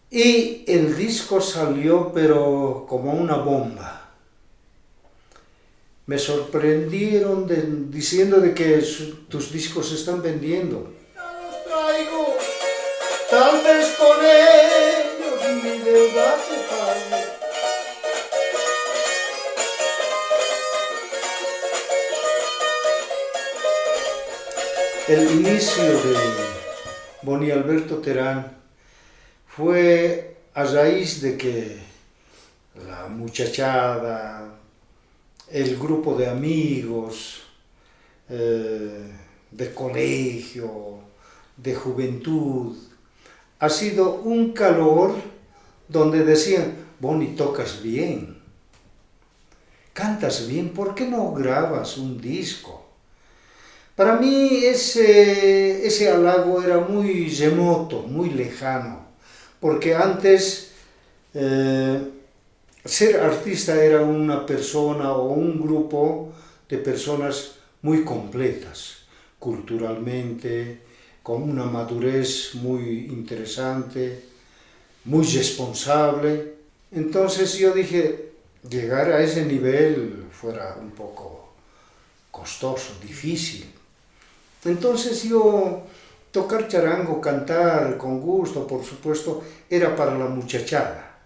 Y el disco salió pero como una bomba. Me sorprendieron diciendo de que tus discos se están vendiendo. Ya los traigo, tal vez con ellos mi deuda se pague. El inicio de Boni Alberto Terán fue a raíz de que la muchachada, el grupo de amigos, de colegio, de juventud, ha sido un calor donde decían: Boni, tocas bien, cantas bien, ¿por qué no grabas un disco? Para mí ese halago era muy remoto, muy lejano, porque antes ser artista era una persona o un grupo de personas muy completas, culturalmente, con una madurez muy interesante, muy responsable. Entonces yo dije, llegar a ese nivel fuera un poco costoso, difícil. Entonces yo tocar charango, cantar con gusto, por supuesto, era para la muchachada.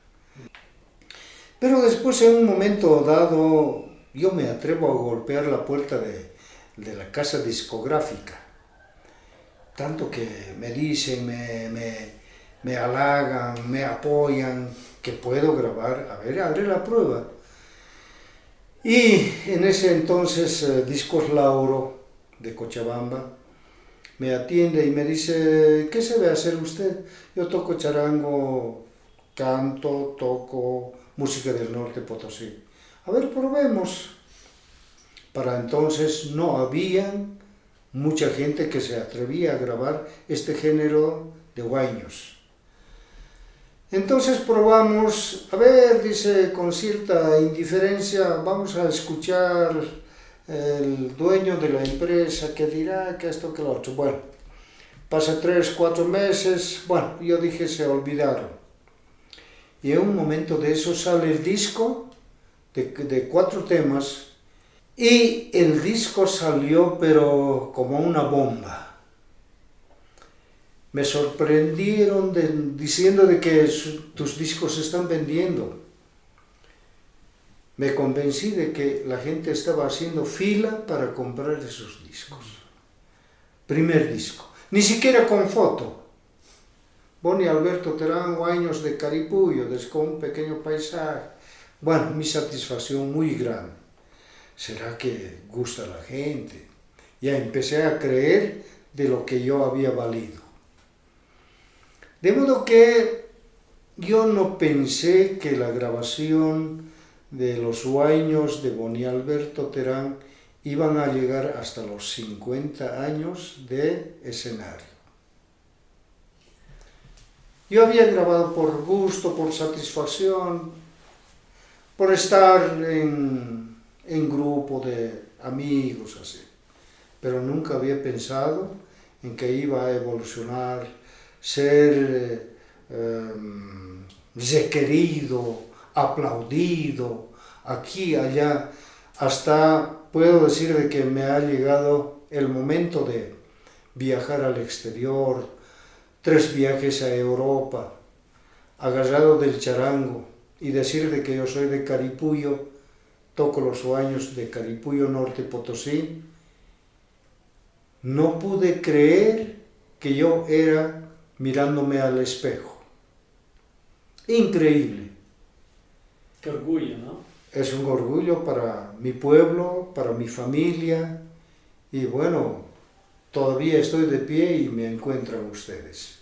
Pero después, en un momento dado, yo me atrevo a golpear la puerta de la casa discográfica. Tanto que me dicen, me halagan, me apoyan, que puedo grabar, a ver, haré la prueba. Y en ese entonces, Discos Lauro, de Cochabamba, me atiende y me dice: ¿qué sabe hacer usted? Yo toco charango, canto, toco música del norte Potosí. A ver, probemos. Para entonces no había mucha gente que se atrevía a grabar este género de huayños. Entonces probamos, a ver, dice con cierta indiferencia, vamos a escuchar el dueño de la empresa que dirá que esto que lo otro. Bueno, pasa 3, 4 meses, bueno, yo dije se olvidaron. Y en un momento de eso sale el disco de 4 temas y el disco salió pero como una bomba. Me sorprendieron diciendo de que tus discos se están vendiendo. Me convencí de que la gente estaba haciendo fila para comprar esos discos. Primer disco, ni siquiera con foto. Boni Alberto Terán, Huayños de Caripuyo, con un pequeño paisaje. Bueno, mi satisfacción muy grande. ¿Será que gusta a la gente? Ya empecé a creer de lo que yo había valido. De modo que yo no pensé que la grabación de los huayños de Boni Alberto Terán iban a llegar hasta los 50 años de escenario. Yo había grabado por gusto, por satisfacción, por estar en grupo de amigos, así. Pero nunca había pensado en que iba a evolucionar, ser requerido, aplaudido, aquí, allá, hasta puedo decir de que me ha llegado el momento de viajar al exterior, 3 viajes a Europa, agarrado del charango, y decir de que yo soy de Caripuyo, toco los huayños de Caripuyo, Norte Potosí. No pude creer que yo era mirándome al espejo. Increíble. Qué orgullo, ¿no? Es un orgullo para mi pueblo, para mi familia, y bueno, todavía estoy de pie y me encuentran ustedes.